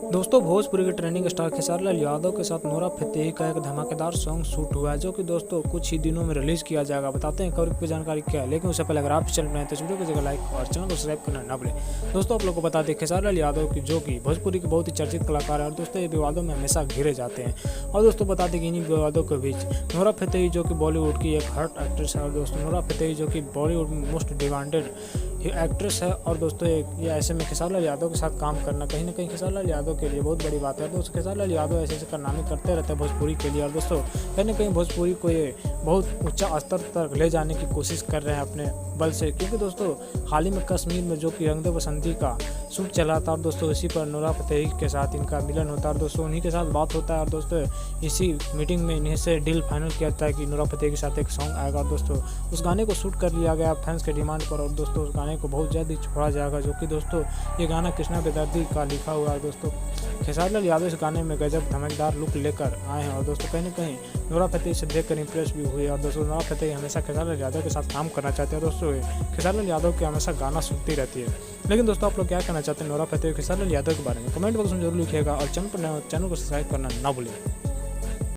दोस्तों भोजपुरी के trending star Khesari Lal Yadav के साथ नोरा फतेही का एक धमाकेदार सॉन्ग शूट हुआ है, जो कि दोस्तों कुछ ही दिनों में रिलीज किया जाएगा। बताते हैं कवर की जानकारी क्या है, लेकिन उससे पहले अगर आप चैनल पर हैं तो वीडियो की जगह लाइक और चैनल को सब्सक्राइब करना ना भूलें। दोस्तों आप लोग को बता दें खेसारी लाल यादव की, जो कि भोजपुरी के बहुत ही चर्चित कलाकार है और दोस्तों ये विवादों में हमेशा घिरे जाते हैं। और दोस्तों बता दें कि इन्हीं विवादों के बीच नोरा फतेही, जो कि बॉलीवुड की एक हॉट एक्ट्रेस है, और दोस्तों नोरा फतेही जो कि बॉलीवुड में मोस्ट डिमांडेड एक्ट्रेस है, और दोस्तों ये ऐसे में खेसारी लाल यादव के साथ काम करना कहीं ना कहीं खेसारी लाल यादव के लिए बहुत बड़ी बात है। दोस्तों खेसारी लाल यादव ऐसे ऐसे कारनामे करते रहते हैं भोजपुरी के लिए, और दोस्तों कहीं ना कहीं भोजपुरी को ये बहुत ऊंचा स्तर तक ले जाने की कोशिश कर रहे हैं अपने बल से। क्योंकि दोस्तों हाल ही में कश्मीर में जो कि रंग दे बसंती का शूट चला था, और दोस्तों इसी पर नोरा फतेही के साथ इनका मिलन होता है, और दोस्तों उन्हीं के साथ बात होता है, और दोस्तों इसी मीटिंग में इन्हें से डील फाइनल किया जाता है कि नोरा फतेही के साथ एक सॉन्ग आएगा। और दोस्तों उस गाने को शूट कर लिया गया फैंस के डिमांड पर, और दोस्तों उस गाने को बहुत जल्द ही छोड़ा जाएगा, जो कि दोस्तों ये गाना कृष्णा बेदर्दी का लिखा हुआ है। दोस्तों खेसारी लाल यादव इस गाने में गजब धमाकेदार लुक लेकर आए हैं, और दोस्तों कहीं ना कहीं नोरा फतेही से देखकर इंप्रेस भी हुए। और दोस्तों नोरा फतेही हमेशा खेसारी लाल यादव के साथ काम करना चाहते हैं। दोस्तों खेसारी लाल यादव के हमेशा गाना सुनती रहती है। लेकिन दोस्तों आप लोग क्या कहना चाहते हैं नोरा फतेही खेसारी लाल यादव के बारे में, कमेंट बॉक्स में जरूर लिखिएगा, और चैनल पर नए हो चैनल को सब्सक्राइब करना ना भूलें।